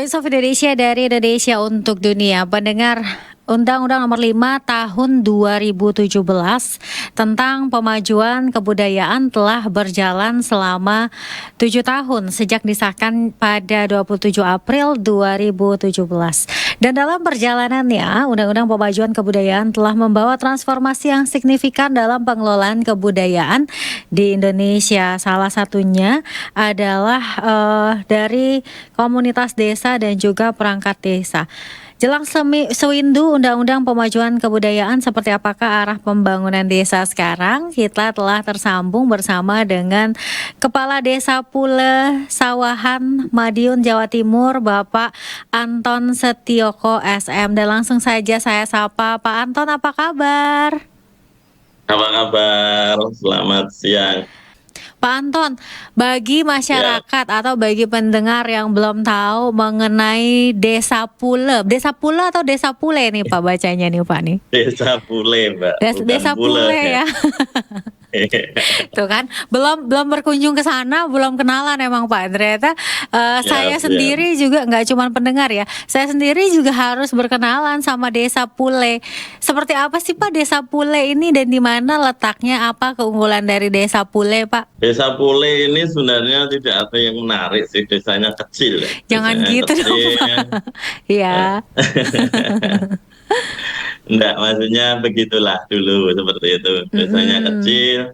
Voice of Indonesia dari Indonesia untuk Dunia. Pendengar, Undang-Undang Nomor 5 Tahun 2017 tentang pemajuan kebudayaan telah berjalan selama 7 tahun sejak disahkan pada 27 April 2017. Dan dalam perjalanannya, Undang-Undang Pemajuan Kebudayaan telah membawa transformasi yang signifikan dalam pengelolaan kebudayaan di Indonesia. Salah satunya adalah dari komunitas desa dan juga perangkat desa. Jelang sewindu Undang-Undang Pemajuan Kebudayaan, seperti apakah arah pembangunan desa sekarang? Kita telah tersambung bersama dengan Kepala Desa Pule Sawahan, Madiun, Jawa Timur, Bapak Anton Setioko SM. Dan langsung saja saya sapa Pak Anton, apa kabar? Apa kabar? Selamat siang. Pak Anton, bagi masyarakat atau bagi pendengar yang belum tahu mengenai Desa Pule atau Desa Pule nih Pak bacanya nih Pak nih. Desa Pule, Mbak. Desa Pule ya. Tuh kan, belum berkunjung ke sana, belum kenalan emang Pak. Ternyata saya sendiri juga nggak cuma pendengar ya, saya sendiri juga harus berkenalan sama Desa Pule. Seperti apa sih Pak Desa Pule ini dan di mana letaknya, apa keunggulan dari Desa Pule Pak? Desa Pule ini sebenarnya tidak ada yang menarik sih, desanya kecil. Jangan desanya gitu kecil. Dong Pak. Iya. Enggak, maksudnya begitulah dulu seperti itu. Desanya kecil,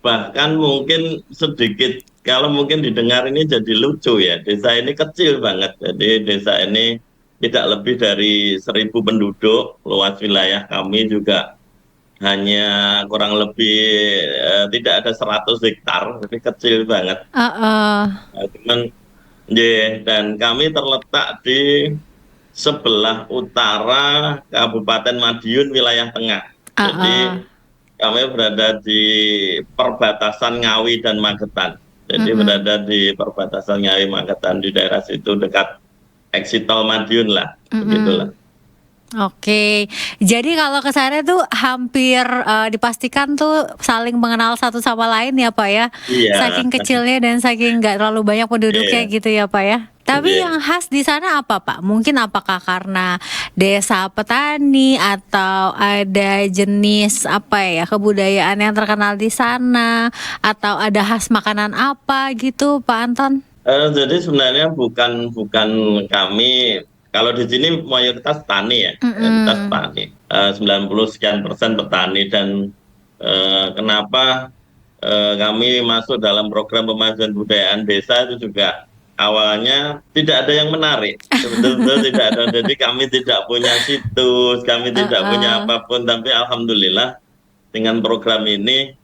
bahkan mungkin sedikit, kalau mungkin didengar ini jadi lucu ya. Desa ini kecil banget, jadi desa ini tidak lebih dari 1.000 penduduk. Luas wilayah kami juga hanya kurang lebih tidak ada 100 hektar, jadi kecil banget. Cuman, dan kami terletak di sebelah utara Kabupaten Madiun, wilayah tengah. Jadi kami berada di perbatasan Ngawi dan Magetan. Jadi berada di perbatasan Ngawi Magetan, di daerah situ dekat exit tol Madiun lah, begitulah. Oke, jadi kalau ke sana tuh hampir dipastikan tuh saling mengenal satu sama lain ya Pak ya. Iya. Saking kecilnya dan saking nggak terlalu banyak penduduknya gitu ya Pak ya. Tapi yang khas di sana apa Pak? Mungkin apakah karena desa petani atau ada jenis apa ya kebudayaan yang terkenal di sana, atau ada khas makanan apa gitu Pak Anton? Jadi sebenarnya bukan kami. Kalau di sini mayoritas tani ya, mayoritas tani. 90% petani. Dan kenapa kami masuk dalam program pemajuan kebudayaan desa itu juga awalnya tidak ada yang menarik. Betul-betul tidak ada. Jadi kami tidak punya situs, kami tidak punya apapun. Tapi alhamdulillah dengan program ini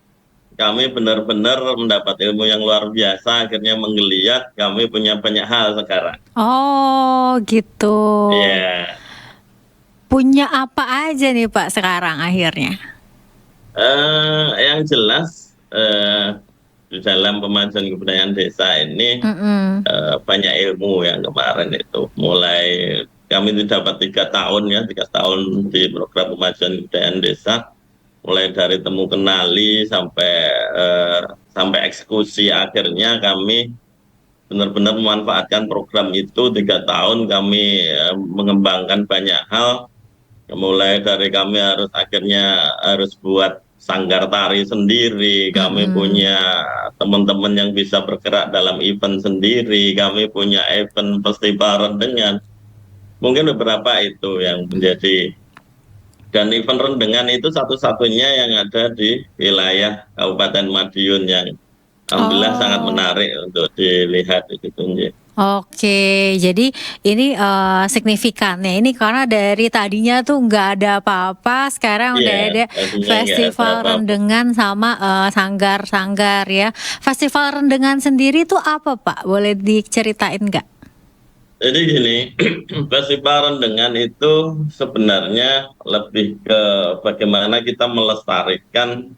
kami benar-benar mendapat ilmu yang luar biasa, akhirnya menggeliat, kami punya banyak hal sekarang. Oh gitu. Iya. Punya apa aja nih Pak sekarang akhirnya? Yang jelas di dalam pemajuan kebudayaan desa ini banyak ilmu yang kemarin itu. Mulai kami dapat 3 tahun ya, 3 tahun di program pemajuan kebudayaan desa. Mulai dari temu kenali sampai eksekusi, akhirnya kami benar-benar memanfaatkan program itu. 3 tahun kami mengembangkan banyak hal, mulai dari kami akhirnya harus buat sanggar tari sendiri, kami punya teman-teman yang bisa bergerak dalam event sendiri, kami punya event festival rendengan, mungkin beberapa itu yang menjadi. Dan event rendengan itu satu-satunya yang ada di wilayah Kabupaten Madiun yang alhamdulillah sangat menarik untuk dilihat gitu. Oke, jadi ini signifikannya ini karena dari tadinya tuh nggak ada apa-apa, sekarang udah ada festival rendengan sama sanggar-sanggar ya. Festival rendengan sendiri tuh apa Pak? Boleh diceritain nggak? Jadi gini, festival rendengan itu sebenarnya lebih ke bagaimana kita melestarikan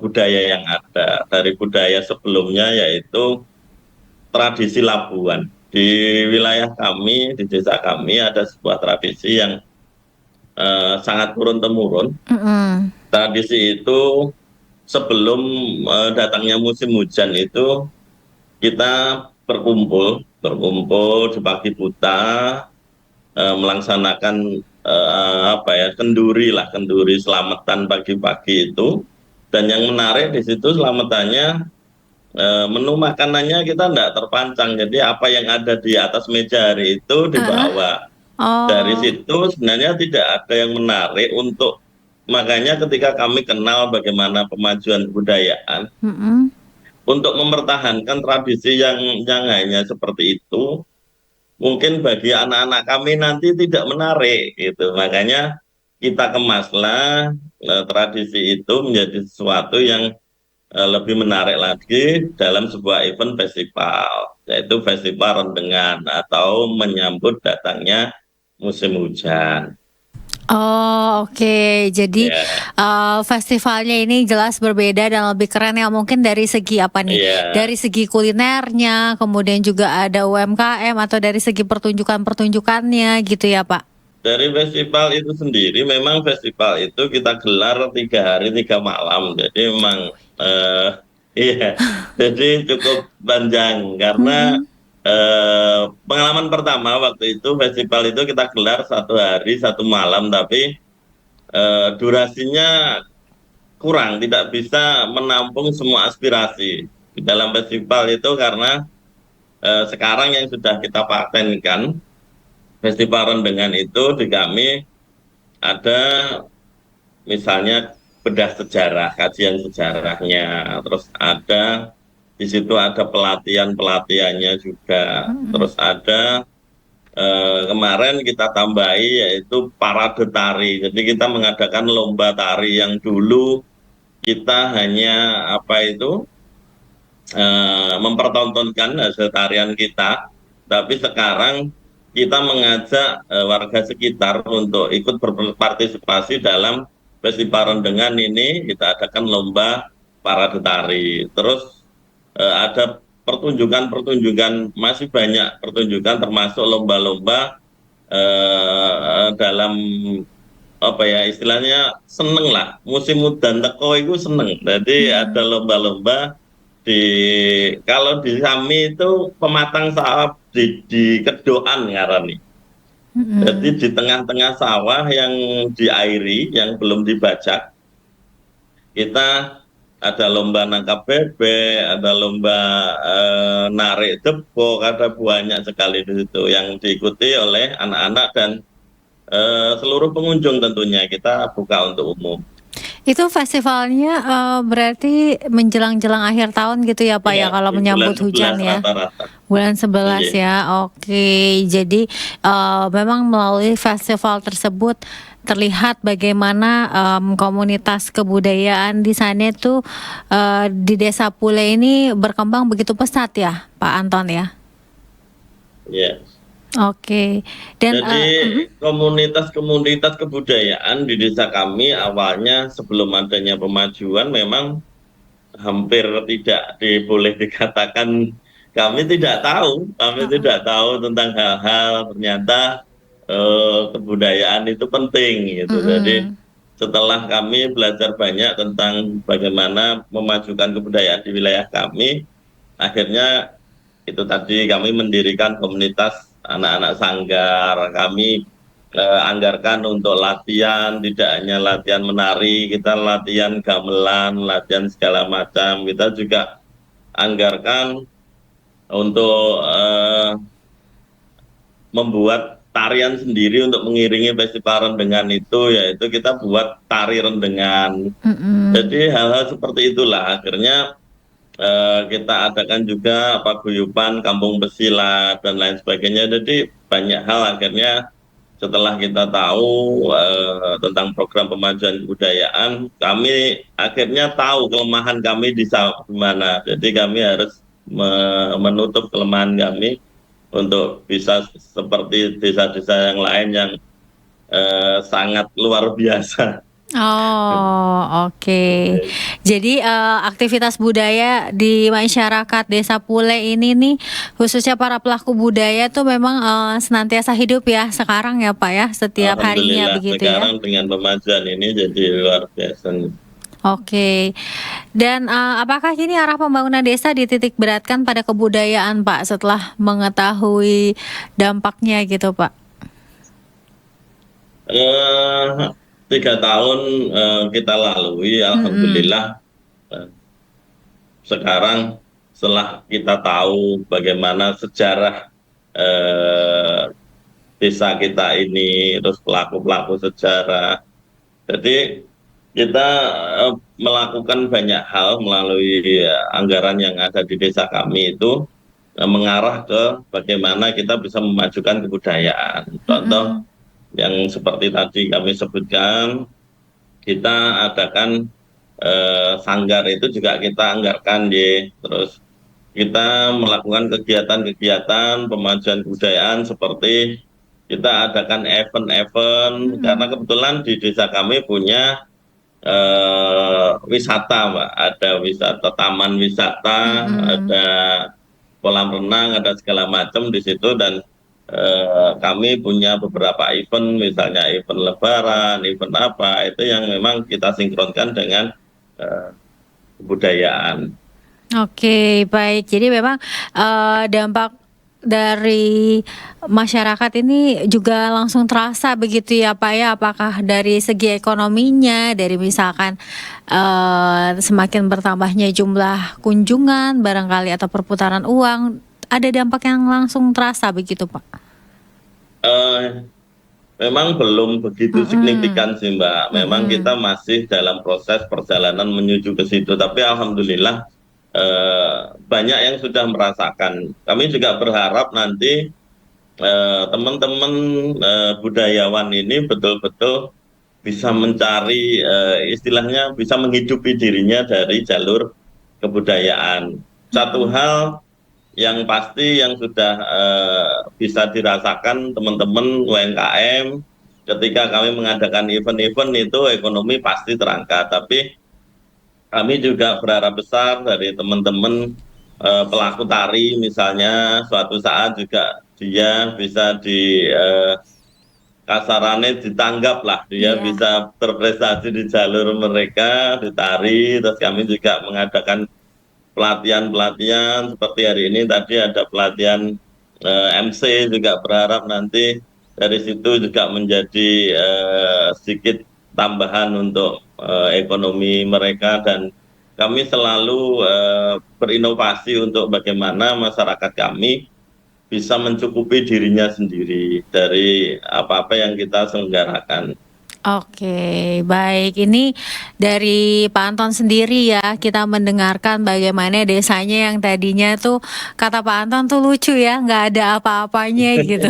budaya yang ada. Dari budaya sebelumnya, yaitu tradisi Labuan. Di wilayah kami, di desa kami ada sebuah tradisi yang sangat turun-temurun. Tradisi itu sebelum datangnya musim hujan itu, kita berkumpul di pagi buta, melaksanakan kenduri selamatan pagi-pagi itu. Dan yang menarik di situ selamatannya, menu makanannya kita tidak terpancang, jadi apa yang ada di atas meja hari itu Heeh. dibawa. Dari Oh. situ sebenarnya tidak ada yang menarik untuk, makanya ketika kami kenal bagaimana pemajuan kebudayaan, Mm-mm. untuk mempertahankan tradisi yang hanya seperti itu, mungkin bagi anak-anak kami nanti tidak menarik gitu. Makanya kita kemaslah tradisi itu menjadi sesuatu yang lebih menarik lagi dalam sebuah event festival, yaitu festival rendengan atau menyambut datangnya musim hujan. Oh, oke. Jadi Ya, festivalnya ini jelas berbeda dan lebih keren ya. Mungkin dari segi apa nih? iya. Dari segi kulinernya, kemudian juga ada UMKM atau dari segi pertunjukan-pertunjukannya gitu ya, Pak? Dari festival itu sendiri, memang festival itu kita gelar 3 hari 3 malam. Jadi memang iya, jadi cukup panjang karena Mm-mm. pengalaman pertama waktu itu festival itu kita gelar 1 hari 1 malam, tapi durasinya kurang, tidak bisa menampung semua aspirasi di dalam festival itu karena sekarang yang sudah kita patenkan festival rendengan itu di kami ada misalnya bedah sejarah, kajian sejarahnya, terus ada di situ ada pelatihan-pelatihannya juga, Mm-mm. terus ada kemarin kita tambahi yaitu parade tari. Jadi kita mengadakan lomba tari yang dulu kita hanya mempertontonkan hasil tarian kita, tapi sekarang kita mengajak warga sekitar untuk ikut berpartisipasi dalam festival rendengan ini. Kita adakan lomba parade tari. Terus ada pertunjukan-pertunjukan, masih banyak pertunjukan termasuk lomba-lomba dalam apa ya istilahnya, seneng lah musim udan teko itu seneng, jadi ada Mm-mm. lomba-lomba di, kalau di kami itu pematang sawah di Kedoan ngarani. Jadi Mm-mm. di tengah-tengah sawah yang diairi, yang belum dibajak, kita ada lomba nangkap bebek, ada lomba narik debok, ada banyak sekali di situ yang diikuti oleh anak-anak dan seluruh pengunjung, tentunya kita buka untuk umum. Itu festivalnya berarti menjelang-jelang akhir tahun gitu ya, Pak Iya, ya, kalau di bulan menyambut 11 hujan ya. rata-rata. Bulan 11 Iya, ya, oke. Jadi memang melalui festival tersebut terlihat bagaimana komunitas kebudayaan di sana itu di Desa Pule ini berkembang begitu pesat ya, Pak Anton ya. iya. Oke. Dan Jadi komunitas-komunitas kebudayaan di desa kami awalnya sebelum adanya pemajuan memang hampir tidak boleh dikatakan, kami tidak tahu tentang hal-hal, ternyata kebudayaan itu penting gitu. Jadi mm-mm. setelah kami belajar banyak tentang bagaimana memajukan kebudayaan di wilayah kami, akhirnya itu tadi kami mendirikan komunitas anak-anak sanggar. Kami anggarkan untuk latihan, tidak hanya latihan menari, kita latihan gamelan, latihan segala macam. Kita juga anggarkan untuk membuat tarian sendiri untuk mengiringi festival rendengan itu, yaitu kita buat tari rendengan. Mm-mm. Jadi hal-hal seperti itulah akhirnya kita adakan juga paguyuban kampung pesilat dan lain sebagainya. Jadi banyak hal akhirnya setelah kita tahu tentang program pemajuan kebudayaan, kami akhirnya tahu kelemahan kami di mana. Jadi kami harus menutup kelemahan kami untuk bisa seperti desa-desa yang lain yang sangat luar biasa. Oh, oke. Jadi aktivitas budaya di masyarakat Desa Pule ini nih, khususnya para pelaku budaya tuh memang senantiasa hidup ya sekarang ya, Pak ya, setiap harinya Alhamdulillah begitu ya. sekarang dengan pemajuan ini jadi luar biasa. Oke. Dan, apakah kini arah pembangunan desa dititik beratkan pada kebudayaan, Pak, setelah mengetahui dampaknya gitu, Pak? Eh, 3 tahun kita lalui, Mhm, alhamdulillah eh, sekarang setelah kita tahu bagaimana sejarah eh, desa kita ini, terus pelaku-pelaku sejarah. Jadi kita melakukan banyak hal melalui anggaran yang ada di desa kami itu mengarah ke bagaimana kita bisa memajukan kebudayaan. Contoh mhm, yang seperti tadi kami sebutkan, kita adakan sanggar itu juga kita anggarkan ya. Terus kita melakukan kegiatan-kegiatan pemajuan kebudayaan seperti kita adakan event-event karena mhm, kebetulan di desa kami punya wisata, Mbak. Ada wisata taman wisata, mhm. ada kolam renang, ada segala macam di situ dan kami punya beberapa event, misalnya event Lebaran, event apa itu yang memang kita sinkronkan dengan eh, kebudayaan. Oke, baik. Jadi memang, dampak dari masyarakat ini juga langsung terasa begitu ya, Pak, ya? Apakah dari segi ekonominya, dari misalkan, semakin bertambahnya jumlah kunjungan barangkali atau perputaran uang, ada dampak yang langsung terasa begitu, Pak? Eh, Memang belum begitu Mhm, signifikan sih, Mbak. Memang kita mhm, masih dalam proses perjalanan menuju ke situ, tapi alhamdulillah banyak yang sudah merasakan. Kami juga berharap nanti teman-teman budayawan ini betul-betul bisa mencari istilahnya bisa menghidupi dirinya dari jalur kebudayaan. Satu mhm. hal yang pasti yang sudah bisa dirasakan teman-teman UMKM ketika kami mengadakan event-event itu ekonomi pasti terangkat, tapi kami juga berharap besar dari teman-teman pelaku tari misalnya suatu saat juga dia bisa di kasarannya ditanggap lah, dia Iya, bisa berprestasi di jalur mereka, di tari, terus kami juga mengadakan pelatihan-pelatihan seperti hari ini tadi ada pelatihan MC juga berharap nanti dari situ juga menjadi sedikit tambahan untuk ekonomi mereka dan kami selalu berinovasi untuk bagaimana masyarakat kami bisa mencukupi dirinya sendiri dari apa-apa yang kita selenggarakan. oke, baik. Ini dari Pak Anton sendiri ya, kita mendengarkan bagaimana desanya yang tadinya tuh, kata Pak Anton tuh lucu ya, nggak ada apa-apanya gitu.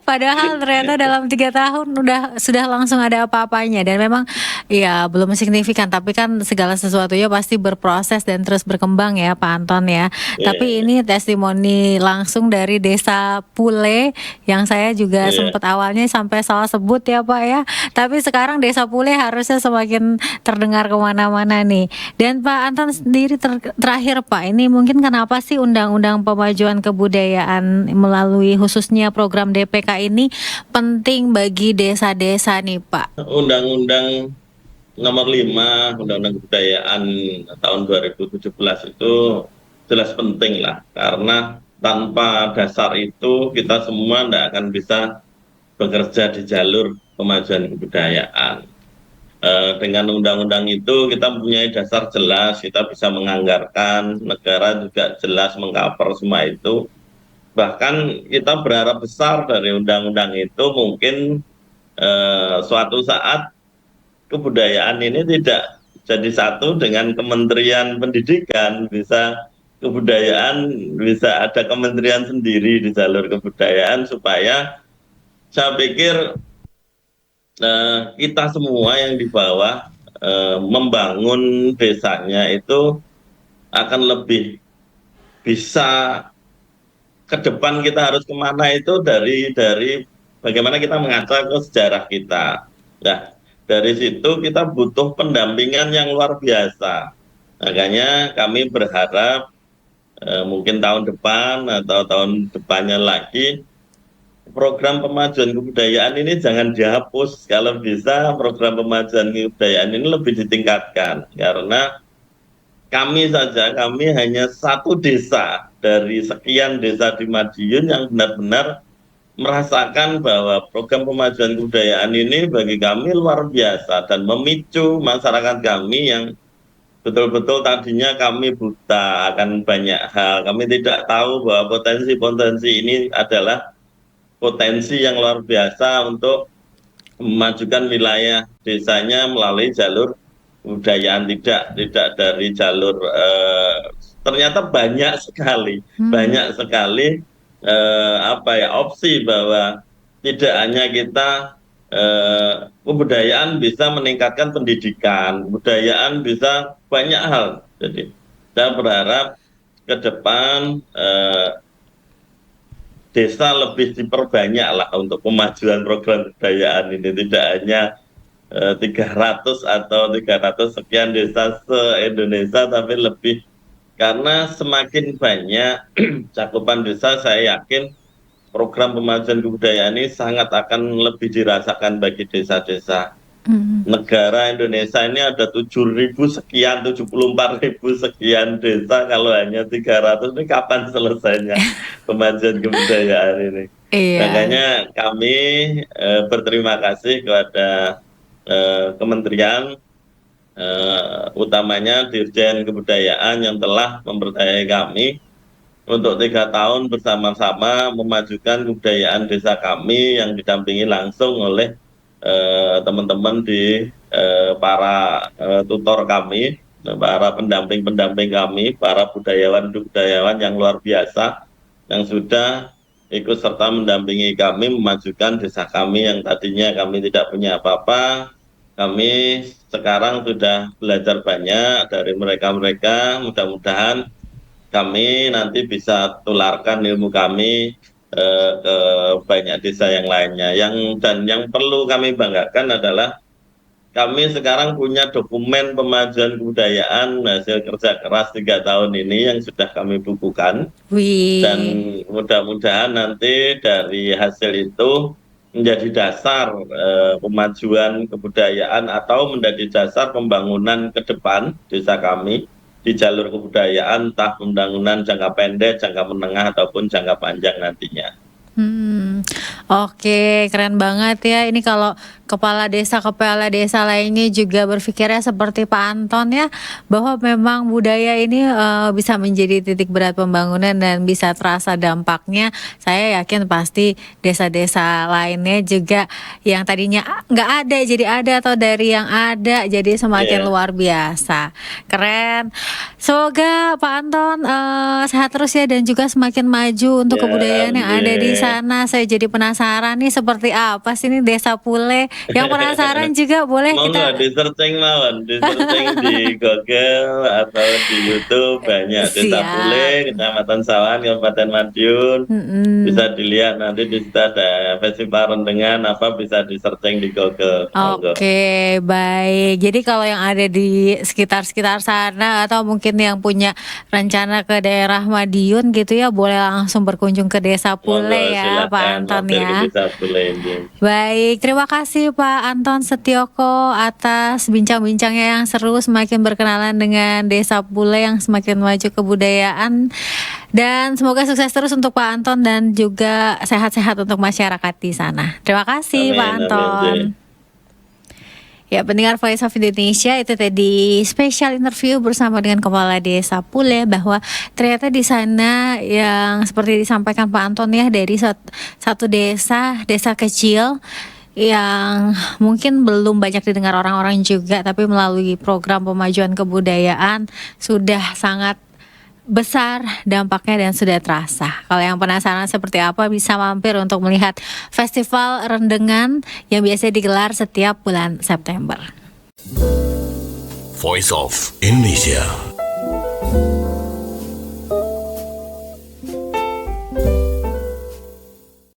Padahal ternyata dalam 3 tahun sudah langsung ada apa-apanya dan memang ya belum signifikan, tapi kan segala sesuatunya pasti berproses dan terus berkembang ya Pak Anton ya. Tapi Iya, ini testimoni langsung dari Desa Pule yang saya juga iya. sempat awalnya sampai salah sebut ya Pak ya. Tapi sekarang Desa Pule harusnya semakin terdengar kemana-mana nih. Dan Pak Anton sendiri terakhir Pak, ini mungkin kenapa sih Undang-Undang Pemajuan Kebudayaan melalui khususnya program DPK ini penting bagi desa-desa nih Pak? Undang-Undang Nomor 5 Undang-Undang Kebudayaan tahun 2017 itu jelas penting lah karena tanpa dasar itu kita semua tidak akan bisa bekerja di jalur kemajuan kebudayaan. Dengan undang-undang itu kita mempunyai dasar jelas, kita bisa menganggarkan, negara juga jelas mengcover semua itu. Bahkan kita berharap besar dari undang-undang itu mungkin suatu saat kebudayaan ini tidak jadi satu dengan Kementerian Pendidikan, bisa kebudayaan bisa ada kementerian sendiri di jalur kebudayaan supaya saya pikir kita semua yang di bawah membangun desanya itu akan lebih bisa ke depan kita harus kemana itu dari bagaimana kita mengaca ke sejarah kita. Nah, dari situ kita butuh pendampingan yang luar biasa. Makanya kami berharap mungkin tahun depan atau tahun depannya lagi program pemajuan kebudayaan ini jangan dihapus. Kalau bisa program pemajuan kebudayaan ini lebih ditingkatkan, karena kami hanya satu desa dari sekian desa di Madiun yang benar-benar merasakan bahwa program pemajuan kebudayaan ini bagi kami luar biasa dan memicu masyarakat kami yang betul-betul tadinya kami buta akan banyak hal. Kami tidak tahu bahwa potensi-potensi ini adalah potensi yang luar biasa untuk memajukan wilayah desanya melalui jalur kebudayaan, tidak dari jalur ternyata banyak sekali opsi bahwa tidak hanya kita kebudayaan bisa meningkatkan pendidikan, kebudayaan bisa banyak hal. Jadi saya berharap ke depan desa lebih diperbanyak lah untuk pemajuan program kebudayaan ini, tidak hanya 300 atau 300 sekian desa se-Indonesia, tapi lebih, karena semakin banyak cakupan desa, saya yakin program pemajuan kebudayaan ini sangat akan lebih dirasakan bagi desa-desa. Negara Indonesia ini ada 7.000 sekian, 74.000 sekian desa, kalau hanya 300 ini kapan selesainya pemajuan kebudayaan ini. Makanya kami berterima kasih kepada kementerian, utamanya Dirjen Kebudayaan yang telah mempercayai kami untuk 3 tahun bersama-sama memajukan kebudayaan desa kami yang didampingi langsung oleh teman-teman di para tutor kami, para pendamping-pendamping kami, para budayawan yang luar biasa yang sudah ikut serta mendampingi kami memajukan desa kami yang tadinya kami tidak punya apa-apa. Kami sekarang sudah belajar banyak dari mereka-mereka, mudah-mudahan kami nanti bisa tularkan ilmu kami ke banyak desa yang lainnya. Yang perlu kami banggakan adalah kami sekarang punya dokumen pemajuan kebudayaan hasil kerja keras 3 tahun ini yang sudah kami bukukan. Dan mudah-mudahan nanti dari hasil itu menjadi dasar pemajuan kebudayaan atau menjadi dasar pembangunan ke depan desa kami di jalur kebudayaan, entah pembangunan jangka pendek, jangka menengah, ataupun jangka panjang nantinya. Oke, keren banget ya. Ini kalau kepala desa lainnya juga berpikirnya seperti Pak Anton ya, bahwa memang budaya ini bisa menjadi titik berat pembangunan dan bisa terasa dampaknya. Saya yakin pasti desa-desa lainnya juga yang tadinya nggak ada jadi ada, atau dari yang ada jadi semakin luar biasa. Keren. Semoga Pak Anton sehat terus ya, dan juga semakin maju untuk kebudayaan yang ada di sana. Saya jadi penasaran nih seperti apa sih ini Desa Pule. Yang penasaran juga boleh kita di searching di Google atau di YouTube, banyak Desa Pule, Kecamatan Sawan, Kabupaten Madiun. Bisa dilihat nanti di situ ada festival rendengan apa, bisa di searching di Google. Oke, baik. Jadi kalau yang ada di sekitar sana atau mungkin yang punya rencana ke daerah Madiun gitu ya, boleh langsung berkunjung ke Desa Pule ya Pak Anton ya. Baik, terima kasih Pak Anton Setioko atas bincang-bincangnya yang seru, semakin berkenalan dengan Desa Pule yang semakin maju kebudayaan, dan semoga sukses terus untuk Pak Anton dan juga sehat-sehat untuk masyarakat di sana. Terima kasih Pak Anton. Ya, pendengar Voice of Indonesia, itu tadi spesial interview bersama dengan Kepala Desa Pule, bahwa ternyata di sana yang seperti disampaikan Pak Anton ya, dari satu desa kecil yang mungkin belum banyak didengar orang-orang juga, tapi melalui program pemajuan kebudayaan sudah sangat besar dampaknya dan sudah terasa. Kalau yang penasaran seperti apa, bisa mampir untuk melihat festival rendengan yang biasa digelar setiap bulan September. Voice of Indonesia.